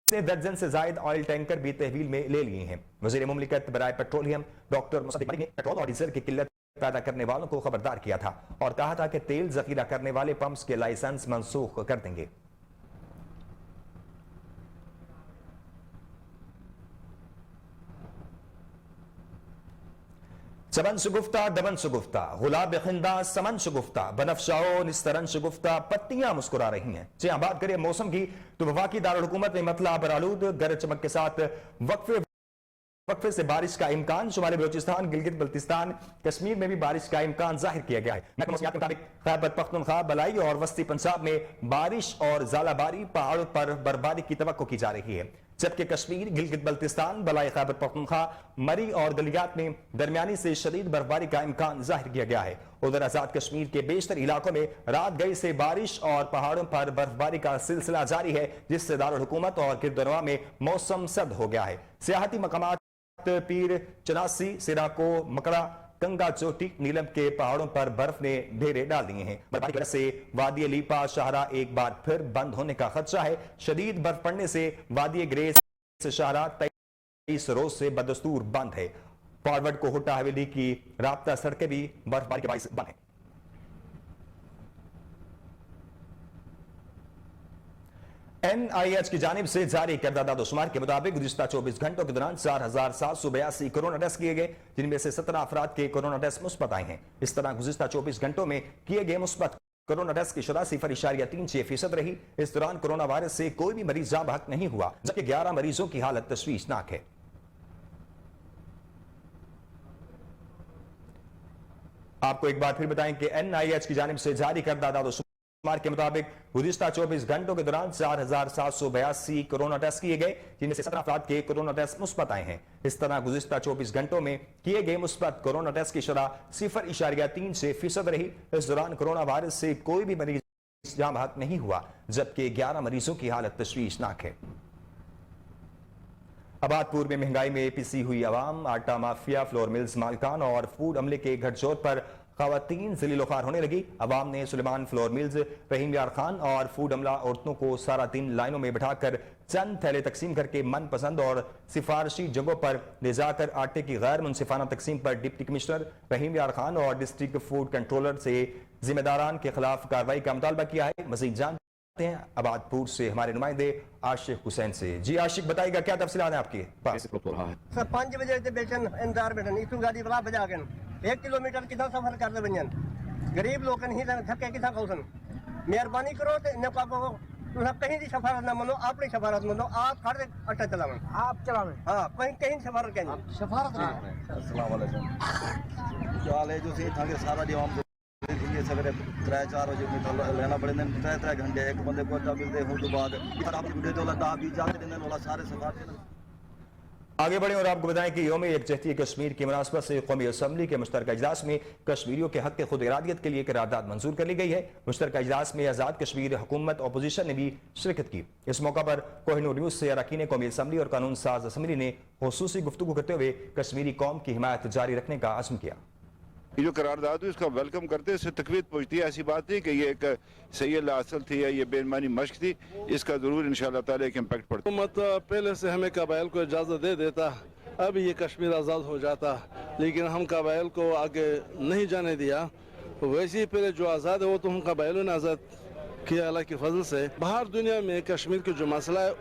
ने दर्जन से जायद ऑयल टैंकर भी तहवील में ले लिए हैं। वजीर मुमलिकत बराए पेट्रोलियम डॉक्टर मुसद्दिक मलिक ने पेट्रोल और डीजल की किल्लत पैदा करने वालों को खबरदार किया था और कहा था कि तेल जखीरा करने वाले पंप्स के लाइसेंस मनसूख कर देंगे। चमन शगुफ्ता दमन शगुफ्ता गुलाब खिंदा समन शगुफ्ता बनफशाओ निस्तरन शगुफ्ता पत्तियां मुस्कुरा रही हैं। जी हाँ, बात करें मौसम की तो वफाकी दारुल हुकूमत में मतला बरालूद गरज चमक के साथ वक्फे से बारिश का इम्कान। शुमाली बलोचिस्तान गिलगित बल्तिस्तान कश्मीर में भी बारिश का इम्कान जाहिर किया गया है। महकमा मौसमियात के मुताबिक खैबर पख्तूनख्वा बलाई और वस्ती पंजाब में बारिश और ज़ालाबारी पहाड़ों पर बर्फबारी की तवक्को की जा रही है, जबकि कश्मीर गिलगित बल्तिस्तान बलाई खैबर पख्तूनख्वा मरी और गलियात में दरमियानी से शदीद बर्फबारी का इम्कान जाहिर किया गया है। उधर आजाद कश्मीर के बेशतर इलाकों में रात गई से बारिश और पहाड़ों पर बर्फबारी का सिलसिला जारी है, जिससे दारुल हुकूमत और गिरदनवा में मौसम सर्द हो गया है। सियाहती मकामात पीर चनासी सिराको मकड़ा गंगा चोटी नीलम के पहाड़ों पर बर्फ ने ढेरे डाल दिए हैं। बर्फबारी की वजह से वादी लीपा शाहरा एक बार फिर बंद होने का खदशा है। शदीद बर्फ पड़ने से वादी ग्रेस शाहरा 23 रोज से बदस्तूर बंद है। फॉरवर्ड कोहटा हवेली की राब्ता सड़कें भी बर्फबारी के बाइस बंद है। NIH की जानिब से जारी करदा दादोशुमार के मुताबिक गुज़िश्ता 24 घंटों के दौरान 4782 कोरोना टेस्ट किए गए, जिनमें से 17 अफराद के कोरोना टेस्ट मुस्बत आए हैं। इस तरह गुज़िश्ता 24 घंटों में किए गए मुस्बत कोरोना टेस्ट की शुरा 0.36% रही। इस दौरान कोरोना वायरस से कोई भी मरीज जाँ बहक नहीं हुआ, जबकि 11 मरीजों की हालत तशवीशनाक है। आपको एक बार फिर बताएं कि NIH की जानिब से जारी करदा दादोशुमार के मुताबिक गुज़िश्ता 24 घंटों के दौरान 4782 कोरोना टेस्ट किए गए, जिनमें से 17 अफराद के कोरोना टेस्ट मुस्बत आए हैं। इस तरह गुज़िश्ता 24 घंटों में किए गए मुस्बत कोरोना टेस्ट की शुरा 0.3% रही। इस दौरान कोरोना वायरस से कोई भी मरीज जाँ बहक नहीं हुआ, जबकि 11 मरीजों की हालत तशवीशनाक है। आबादपुर में महंगाई में पिसी हुई अवाम, आटा माफिया, फ्लोर मिल्स मालकान और फूड अमले के गठजोड़ पर खवातीन ज़लील-ओ-ख़ार होने लगी। अवाम ने सुलेमान फ्लोर मिल्स, रहीम यार खान और फूड अमला औरतों को सारा दिन लाइनों में बिठाकर चंद थैले तकसीम करके मनपसंद और सिफारशी जगहों पर ले जाकर आटे की गैर मुनसिफाना तकसीम पर डिप्टी कमिश्नर रहीम यार खान और डिस्ट्रिक्ट फूड कंट्रोलर से जिम्मेदारान के खिलाफ कार्रवाई का मुतालबा किया है। मज़ीद जानते हैं आबादपुर से हमारे नुमाइंदे आशिक हुसैन से। जी आशिक, बताइएगा क्या तफसीलात हैं आपके पास? सर 5 बजे से बेचन इंतजार बैठन इतू गाड़ी बला बजा के 1 किलोमीटर कितना सफर करते बन गरीब लोग ही थके कितना कौन मेहरबानी करो तो इन कहीं की सफारत ना मनो, अपनी सफारत मनो, आप खड़े अट्टा चलावे, आप चलावे, हाँ कहीं कहीं सफारत कहीं सफारत अस्सलाम वालेकुम। क्या हाल है? जो सी थाके सारा दिवाम ये सवेरे 3-4 बजे लेना पड़े 3 घंटे एक बंदे को मिलते हो तो बाद वीडियो लगा भी जाते दिन वाला सारे सफार। आगे बढ़े और आपको बताएं कि यौम यकजहती कश्मीर की मुनासबत से कौमी असम्बली के मुश्तरका इजलास में कश्मीरियों के हक के खुद इरादियत के लिए करारदाद मंजूर कर ली गई है। मुश्तरका इजलास में आज़ाद कश्मीर हुकूमत अपोजिशन ने भी शिरकत की। इस मौका पर कोहिनूर न्यूज़ से अरकान कौमी असम्बली और कानून साज असम्बली ने खुसूसी गुफ्तगू करते हुए कश्मीरी कौम की हिमायत जारी रखने का अज़्म किया। ये जो करारदाद है इसका वेलकम करते हैं, इससे तकवीत पहुँचती है। ऐसी बात नहीं कि ये एक सही असल थी या ये बेईमानी मश्क थी, इसका ज़रूर इंशाअल्लाह ताला एक इम्पैक्ट पड़ता है। हुकूमत पहले से हमें कबाइल को इजाज़त दे देता, अब ये कश्मीर आज़ाद हो जाता, लेकिन हम कबाइल को आगे नहीं जाने दिया। वैसे ही पहले जो आज़ाद है वो तो हम कबाइलों ने आज़ाद किया अल्लाह की फजल से। बाहर दुनिया में कश्मीर की जो मसला है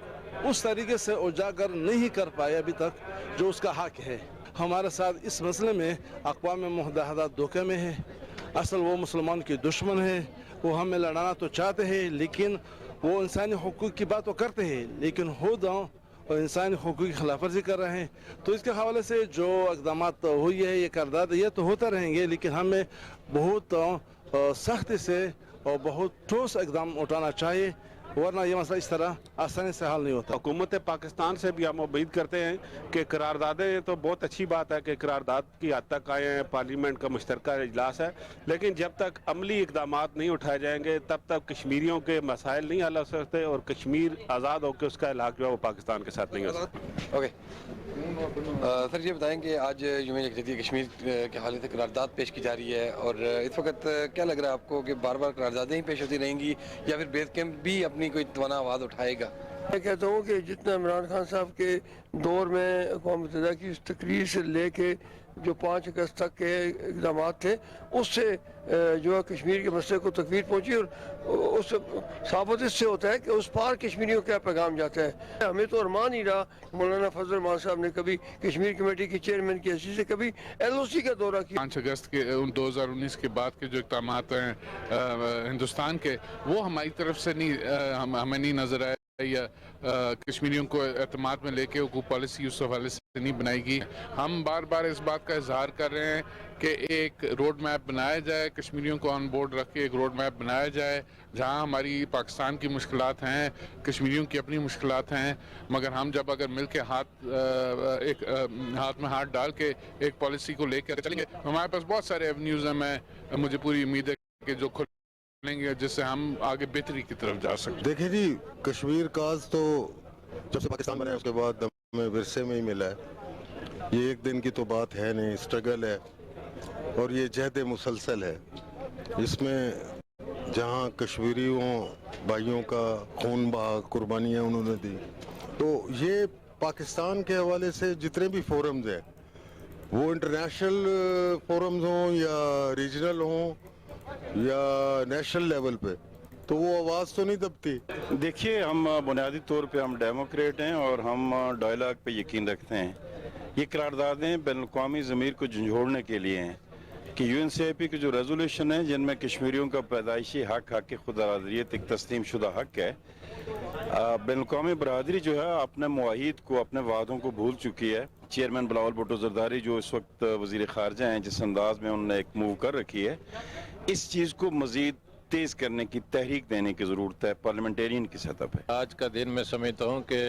उस तरीके से उजागर नहीं कर पाए अभी तक जो उसका हक है। हमारे साथ इस मसले में अक़वाम मुत्तहिदा धोखे में है। असल वो मुसलमान के दुश्मन है, वो हमें लड़ाना तो चाहते हैं, लेकिन वो इंसानी हुकूक की बात तो करते हैं, लेकिन खुद और इंसानी हुकूक की खिलाफवर्जी कर रहे हैं। तो इसके हवाले से जो इक़दाम हुई है, ये करदाद ये तो होता रहेंगे, लेकिन हमें बहुत सख्ती से और बहुत ठोस इक़दाम उठाना चाहिए, वरना ये मसला इस तरह आसानी से हल नहीं होता। हुकूमत पाकिस्तान से भी हम उम्मीद करते हैं कि करारदादें तो बहुत अच्छी बात है कि करारदाद की हद तक आए हैं, पार्लियामेंट का मुश्तरका इजलास है, लेकिन जब तक अमली इकदाम नहीं उठाए जाएंगे तब तक कश्मीरियों के मसाइल नहीं हल हो सकते और कश्मीर आज़ाद होकर उसका इलाक़ जो है वो पाकिस्तान के साथ नहीं हो सकता। ओके सर, ये बताएं कि आज यूं यकजहती कश्मीर के हालत करारदाद पेश की जा रही है और इस वक्त क्या लग रहा है आपको कि बार बार करारदादें ही पेश होती रहेंगी या फिर बेस कैंप भी अपनी कोई तवाना आवाज़ उठाएगा? मैं कहता हूँ कि जितना इमरान खान साहब के दौर में अक़वाम मुत्तहिदा की उस तकरीर से लेके जो 5 अगस्त तक के इकदाम थे उससे जो है कश्मीर के मसले को तकलीफ पहुंची, और उस साबित इससे होता है कि उस पार कश्मीरियों का पैगाम जाता है। हमें तो अरमान ही रहा, मौलाना फजल मान साहब ने कभी कश्मीर कमेटी के चेयरमैन की हैसियत से कभी LOC का दौरा किया। 5 अगस्त के 2019 के बाद के जो इक़दाम हैं हिंदुस्तान के, वो हमारी तरफ से नहीं, हमें नहीं नज़र आया या कश्मीरियों को एतमाद में लेके कोई पॉलिसी उस हवाले से नहीं बनाएगी। हम बार बार इस बात का इजहार कर रहे हैं कि एक रोड मैप बनाया जाए, कश्मीरियों को ऑन बोर्ड रख के एक रोड मैप बनाया जाए जहां हमारी पाकिस्तान की मुश्किलात हैं, कश्मीरियों की अपनी मुश्किलात हैं, मगर हम जब अगर मिल के हाथ में हाथ डाल के एक पॉलिसी को लेकर चलेंगे तो हमारे पास बहुत सारे एवेन्यूज़ हैं। मुझे पूरी उम्मीद है कि जो लेंगे जिससे हम आगे बेहतरी की तरफ जा सकते। देखिए जी, कश्मीर काज तो जब से पाकिस्तान बना है उसके बाद हमें विरसे में ही मिला है। ये एक दिन की तो बात है नहीं, स्ट्रगल है और ये जहद मुसलसल है। इसमें जहां कश्मीरियों भाइयों का खून बहा, कुर्बानियाँ उन्होंने दी, तो ये पाकिस्तान के हवाले से जितने भी फोरम्स हैं, वो इंटरनेशनल फोरम्स हों या रीजनल हों या नेशनल लेवल पे, तो वो आवाज़ तो नहीं दबती। देखिए, हम बुनियादी तौर पे हम डेमोक्रेट हैं और हम डायलॉग पे यकीन रखते हैं। ये करारदादें बैनुल-अक़वामी ज़मीर को झंझोड़ने के लिए हैं कि UNCIP की जो रेजोल्यूशन है जिनमें कश्मीरियों का पैदाइशी हक खुद अरादियत एक तस्लीम शुदा हक है, बैनुल-अक़वामी बरादरी जो है अपने मुआहिद को, अपने वादों को भूल चुकी है। चेयरमैन बिलावल भुट्टो ज़रदारी जो इस वक्त वज़ीर ख़ारजा हैं, जिस अंदाज में उन्होंने एक मूव कर रखी है, इस चीज़ को मज़ीद तेज़ करने की तहरीक देने की ज़रूरत है पार्लियामेंटेरियन की सतह पर। आज का दिन मैं समझता हूँ कि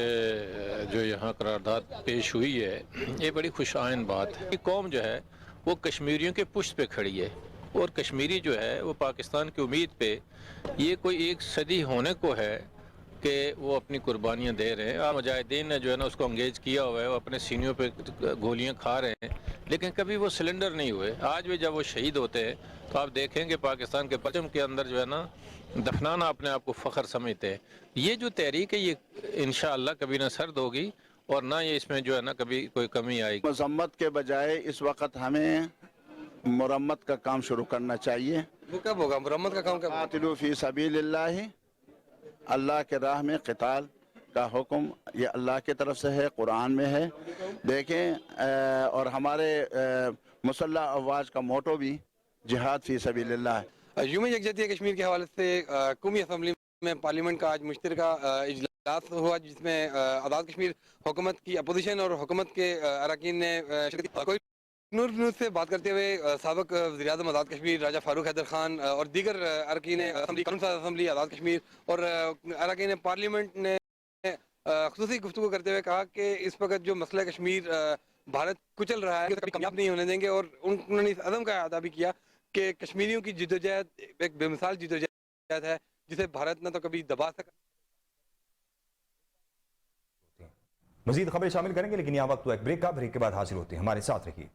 जो यहाँ करारदाद पेश हुई है ये बड़ी खुशाइन बात है। कौम जो है वो कश्मीरियों के पुष्ट पे खड़ी है और कश्मीरी जो है वो पाकिस्तान की उम्मीद पे ये कोई एक सदी होने को है कि वो अपनी कुर्बानियाँ दे रहे हैं। मुजाहिदीन ने जो है ना उसको अंगेज किया हुआ है, वो अपने सीनियों पे गोलियाँ खा रहे हैं, लेकिन कभी वो सिलेंडर नहीं हुए। आज भी जब वो शहीद होते हैं तो आप देखेंगे पाकिस्तान के परचम के अंदर जो है ना दफनाना अपने आप को फ़ख्र समझते हैं। ये जो तहरीक है ये इंशाअल्लाह कभी ना सर्द होगी और ना ये इसमें जो है ना कभी कोई कमी आएगी। मजम्मत के बजाय इस वक्त हमें मुरम्मत का काम शुरू करना चाहिए। वो कब होगा मुरम्मत का काम? कातिलू फी सबीलिल्लाह, अल्लाह के राह में क़िताल का हुक्म ये अल्लाह की तरफ से है, कुरान में है। देखें, और हमारे मुसल्लह अफवाज का मोटो भी जिहाद फी सबीलिल्लाह है। यूम यकजहती कश्मीर के हवाले से कौमी असम्बली में पार्लियामेंट का आज मुश्तरका इजलास हुआ जिसमें आज़ाद कश्मीर हुकूमत की अपोजिशन और हुकूमत के अरकान ने कोई नूर न्यूज़ से बात करते हुए साबिक वज़ीर-ए-आज़म आज़ाद कश्मीर राजा फारूक हैदर खान और दीगर अरकान असम्बली आज़ाद कश्मीर और अरकान पार्लियामेंट ने ख़ुसूसी गुफ्तगू करते हुए कहा कि इस वक्त जो मसला कश्मीर भारत कुचल रहा है कभी कामयाब नहीं होने देंगे। और उन्होंने इस अज़म का अदा भी किया कि कश्मीरियों की जिद्दोजहद एक बेमिसाल जिद्दोजहद है जिसे भारत न तो कभी दबा सका। मजीद खबरें शामिल करेंगे, लेकिन यह वक्त तो एक ब्रेक का, ब्रेक के बाद हाजिर होते हैं। हमारे साथ रहिए।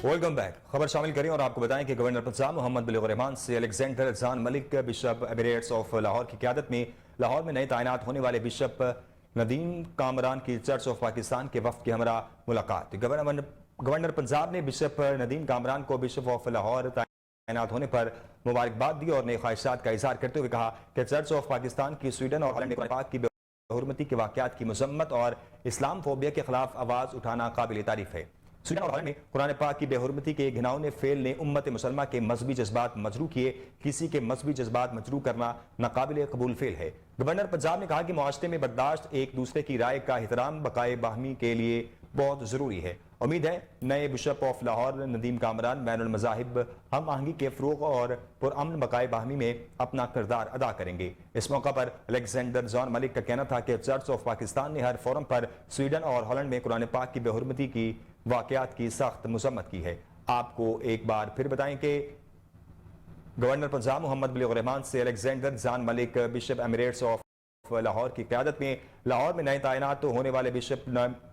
Welcome back. खबर शामिल करें और आपको बताएं कि गवर्नर पंजाब मोहम्मद बिलावल रहमान से अलेक्जेंडर जान Malik bishop Emirates of Lahore की क़यादत में लाहौर में नए तैनात होने वाले बिशप नदीम कामरान की चर्च ऑफ पाकिस्तान के वफ्द के हमरा मुलाकात। गवर्नर पंजाब ने बिशप नदीम कामरान को बिशप ऑफ लाहौर तैनात होने पर मुबारकबाद दी और नए ख्वाहिशात का इजहार करते हुए कहा कि चर्च ऑफ पाकिस्तान की स्वीडन और हॉलैंड पाक की बेहुरमती के वाक़यात की मजम्मत और इस्लाम फोबिया के खिलाफ आवाज़ उठाना काबिल तारीफ है। स्वीडन और हॉलैंड में कुरान पाक की बेहुरमती के घिनौने फेल ने उम्मत मुसलमा के मजहबी जज्बात मजरू किए। किसी के मजहबी जज्बात मजरू करना नाकाबिल कबूल फेल है। गवर्नर पंजाब ने कहा कि मुआशरे में बर्दाश्त, एक दूसरे की राय का एहतराम बकाए बाहमी के लिए बहुत ज़रूरी है। उम्मीद है नए बिशप ऑफ लाहौर नदीम कामरान बैनुल मज़ाहिब हम आहंगी के फ़रोग़ और पुरअमन बकाए बाहमी में अपना किरदार अदा करेंगे। इस मौका पर अलेक्जेंडर जॉन मलिक का कहना था कि चर्च ऑफ पाकिस्तान ने हर फोरम पर स्वीडन और हॉलैंड में कुरान पाक की बेहुरमती की वाक़यात की सख्त मजम्मत की है। आपको एक बार फिर बताएं कि गवर्नर पंजाब मोहम्मद बिलावल रहमान से अलेक्जेंडर जान Malik bishop Emirates of Lahore की क़यादत में लाहौर में नए तैनात तो होने वाले बिशप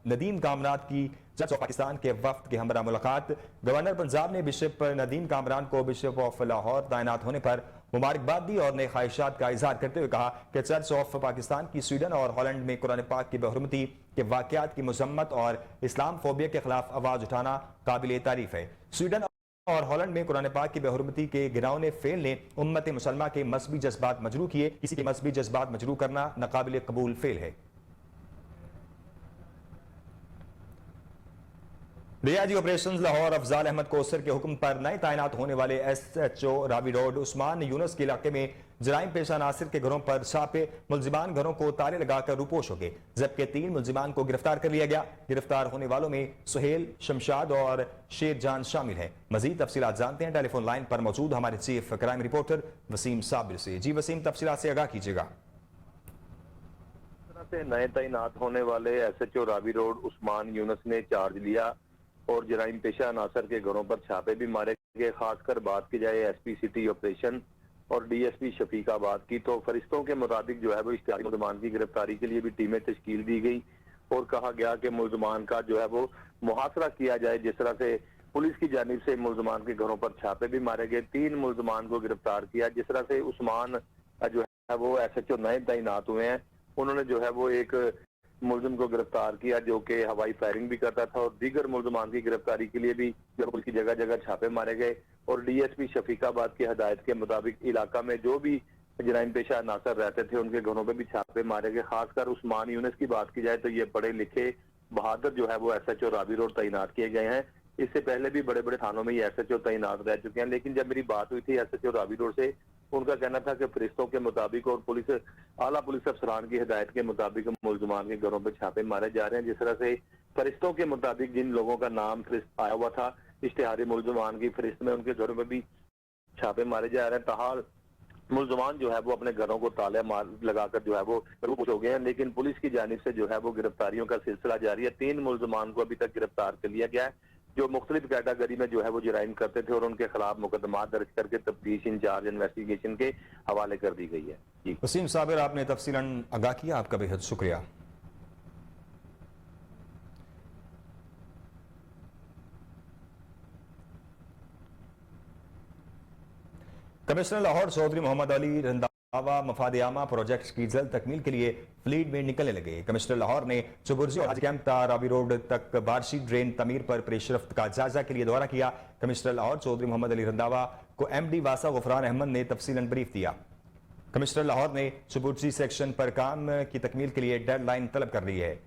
नदीम कामरान की चर्च ऑफ पाकिस्तान के वफ्द के हमरा मुलाकात। गवर्नर पंजाब ने बिशप नदीम कामरान को बिशप ऑफ लाहौर तैनात होने पर मुबारकबाद दी और नए ख्वाहिशात का इजहार करते हुए कहा कि चर्च ऑफ पाकिस्तान की स्वीडन और हॉलैंड में कुरान पाक की बेहुरमती के वाक़यात की मजम्मत और इस्लाम फोबिया के खिलाफ आवाज उठाना काबिल तारीफ है। स्वीडन और हॉलैंड में कुरान पाक की बेहुरमती के गिरावने फेल ने उम्मत मुसलमा के मजहबी जज्बात मजरू किए। किसी के मजहबी जज्बात मजरू करना नाकाबिल कबूल फेल है। डीआईजी ऑपरेशन लाहौर अफजाल अहमद कोसर के हुक्म पर नए तैनात होने वाले SHO रावी रोड उस्मान यूनुस के इलाके में जराइम पेशा नासिर के घरों पर छापे। मुलजिमान घरों को ताले लगाकर रूपोश हो गए, जबकि 3 मुलजिमान को गिरफ्तार कर लिया गया। गिरफ्तार होने वालों में सुहेल, शमशाद और शेरजान शामिल हैं। मजीद तफसीलात जानते हैं टेलीफोन लाइन पर मौजूद हमारे chief crime reporter Waseem Sabir से। जी वसीम, तफसीलात से आगाह कीजिएगा। नए तैनात होने वाले SHO रावी रोड उस्मान यूनुस ने चार्ज लिया और जराइम पेशा अनासर के घरों पर छापे भी मारे गए। खासकर बात की जाए SP सिटी ऑपरेशन और DSP शफीकाबाद की, तो फरिश्तों के मुताबिक जो है वो इश्तिहारी मुलजमान की गिरफ्तारी के लिए भी टीमें तश्कील दी गई और कहा गया कि मुलजमान का जो है वो मुहासरा किया जाए। जिस तरह से पुलिस की जानिब से मुलजमान के घरों पर छापे भी मारे गए, 3 मुलजमान को गिरफ्तार किया। जिस तरह से उस्मान जो है वो SHO नए तैनात हुए हैं, उन्होंने जो है वो एक मुलजिम को गिरफ्तार किया जो कि हवाई फायरिंग भी करता था और दीगर मुलजमान की गिरफ्तारी के लिए भी पुलिस की जगह जगह छापे मारे गए। और DSP शफीकाबाद की हदायत के मुताबिक इलाका में जो भी जराइम पेशा अनासर रहते थे उनके घरों पे भी छापे मारे गए। खासकर उस्मान यूनुस की बात की जाए तो ये पढ़े लिखे बहादुर जो है वो SHO रावी रोड तैनात किए गए हैं। इससे पहले भी बड़े बड़े थानों में ये SHO तैनात रह चुके हैं, लेकिन जब मेरी बात हुई थी SHO रावी रोड से, उनका कहना था कि फरिश्तों के मुताबिक और आला पुलिस अफसरान की हिदायत के मुताबिक मुलजमान के घरों पर छापे मारे जा रहे हैं। जिस तरह से फरिश्तों के मुताबिक जिन लोगों का नाम फरिश्त आया हुआ था इश्तिहारी मुलजमान की फरिश्त में, उनके घरों में भी छापे मारे जा रहे हैं। ताहाल मुलजमान जो है वो अपने घरों को ताले मार लगाकर जो है वो रूप हो गए हैं, लेकिन पुलिस की जानिब से जो है वो गिरफ्तारियों का सिलसिला जारी है। 3 मुलजमान को अभी तक गिरफ्तार कर लिया गया है जो मुख्तलिफ कैटेगरी में जो है वो जराइम करते थे और उनके खिलाफ मुकदमा दर्ज करके तफ्तीश इंचार्ज इन्वेस्टिगेशन के हवाले कर दी गई है। वसीम साबिर, आपने तफसीलन आगाह किया, आपका बेहद शुक्रिया। कमिश्नर लाहौर चौधरी मोहम्मद अली रंधावा मफाद आमा प्रोजेक्ट की जल्द तकमील के लिए फ्लीट में निकलने लगे। कमिश्नर लाहौर ने चुबुर्जी और कैंप रावी रोड तक बारशी ड्रेन तमीर पर पेश रफ्त का जायजा के लिए दौरा किया। कमिश्नर लाहौर चौधरी मोहम्मद अली रंधावा को MD वासा गुफरान अहमद ने तफसीलन ब्रीफ दिया। कमिश्नर लाहौर ने चुबुर्जी सेक्शन पर काम की तकमील के लिए डेडलाइन तलब कर ली है।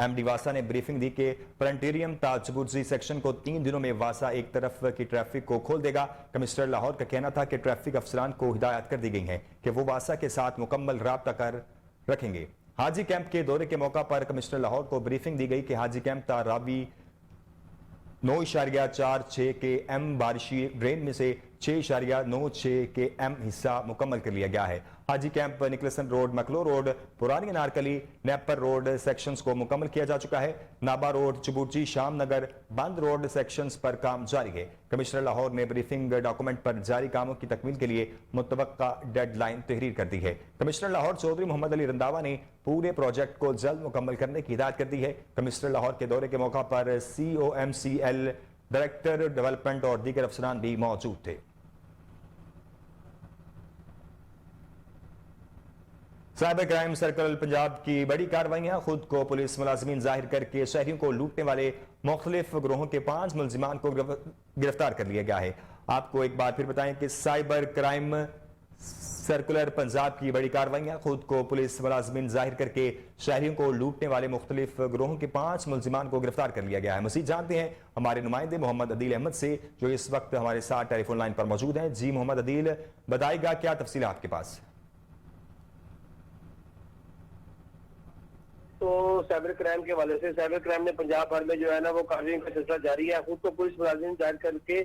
MD वासा ने ब्रीफिंग दी कि प्लांटेरियम ताजबुर्जी सेक्शन को 3 दिनों में वासा एक तरफ की ट्रैफिक को खोल देगा। कमिश्नर लाहौर का कहना था कि ट्रैफिक अफसरान को हिदायत कर दी गई है कि वो वासा के साथ मुकम्मल राब्ता कर रखेंगे। हाजी कैंप के दौरे के मौका पर कमिश्नर लाहौर को ब्रीफिंग दी गई कि हाजी कैंप रावी 9.46 के M बारिशी ड्रेन में से 6.96 के M हिस्सा मुकम्मल कर लिया गया है। हाजी कैंप निकलसन रोड, मकलो रोड, पुरानी अनारकली, नेपर रोड सेक्शंस को मुकम्मल किया जा चुका है। नाबा रोड, चुबुर्जी, शाम नगर, बंद रोड सेक्शंस पर काम जारी है। कमिश्नर लाहौर ने ब्रीफिंग डॉक्यूमेंट पर जारी कामों की तकमील के लिए मुतवक्का डेडलाइन तहरीर कर दी है। कमिश्नर लाहौर चौधरी मोहम्मद अली रंधावा ने पूरे प्रोजेक्ट को जल्द मुकम्मल करने की हिदायत कर दी है। कमिश्नर लाहौर के दौरे के मौका पर COMCL डायरेक्टर डेवलपमेंट और दीगर अफसरान भी मौजूद थे। साइबर क्राइम सर्कल पंजाब की बड़ी कार्रवाइयां, खुद को पुलिस मुलाजिमीन जाहिर करके शहरियों को लूटने वाले मुख्तलिफ ग्रोहों के 5 मुलजिमान को गिरफ्तार कर लिया गया है। आपको एक बार फिर बताएं कि साइबर क्राइम सर्कुलर पंजाब की बड़ी कार्रवाइयां, खुद को पुलिस मुलाजिमीन जाहिर करके शहरियों को लूटने वाले मुख्तलिफ ग्रोहों के 5 मुलजिमान को गिरफ्तार कर लिया गया है। मज़ीद जानते हैं हमारे नुमाइंदे मोहम्मद अदील अहमद से, जो इस वक्त हमारे साथ टेलीफोन लाइन पर मौजूद हैं। जी मोहम्मद अदील, बताइएगा क्या तफसील आपके पास? तो साइबर क्राइम के हवाले से साइबर क्राइम ने पंजाब भर में जो है ना वो कार्रवाई का सिलसिला जारी है। खुद को पुलिस मुलाजिम जाहिर करके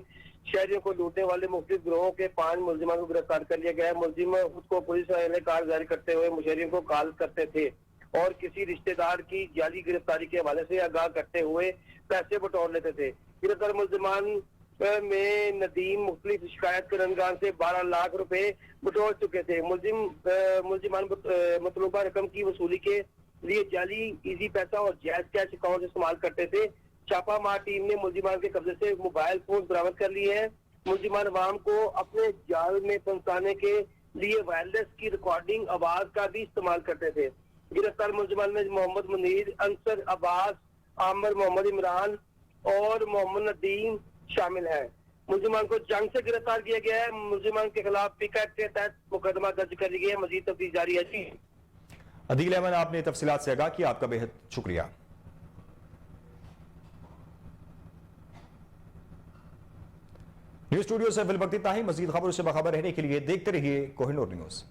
शहरियों को लूटने वाले मुख्तलिफ गिरोहों के 5 मुलजिमान को गिरफ्तार कर लिया गया है। मुलजिम खुद को पुलिस एहलकार जारी करते हुए मुशर्रियों को कॉल करते थे और किसी रिश्तेदार की जाली गिरफ्तारी के हवाले से आगाह करते हुए पैसे बटोर लेते थे। गिरफ्तार मुलजिमान में नदीम मुख्तलिफ शिकायत करनगान से 12 लाख रुपए बटोर चुके थे। मुलजिमान मतलूबा रकम की वसूली के लिए जाली इजी पैसा और जैज कैश अकाउंट इस्तेमाल करते थे। छापामार टीम ने मुलजिमान के कब्जे से मोबाइल फोन बरामद कर लिए हैं। मुलजिमान अवाम को अपने जाल में फंसाने के लिए वायरलेस की रिकॉर्डिंग आवाज का भी इस्तेमाल करते थे। गिरफ्तार मुलजिमान में मोहम्मद मुनीर, अंसर अब्बास, आमिर मोहम्मद इमरान और मोहम्मद नदीम शामिल है। मुलजिमान को जंग से गिरफ्तार किया गया है। मुलजिमान के खिलाफ पिका एक्ट के तहत मुकदमा दर्ज कर लिया गया है। मजीद तफ्तीश जारी है। जी अदील अहमद, आपने तफसीलात से आगाह किया, आपका बेहद शुक्रिया। न्यूज स्टूडियो से फिलवक्त इतना ही। मजीद खबरों से बाखबर रहने के लिए देखते रहिए कोहिनूर न्यूज।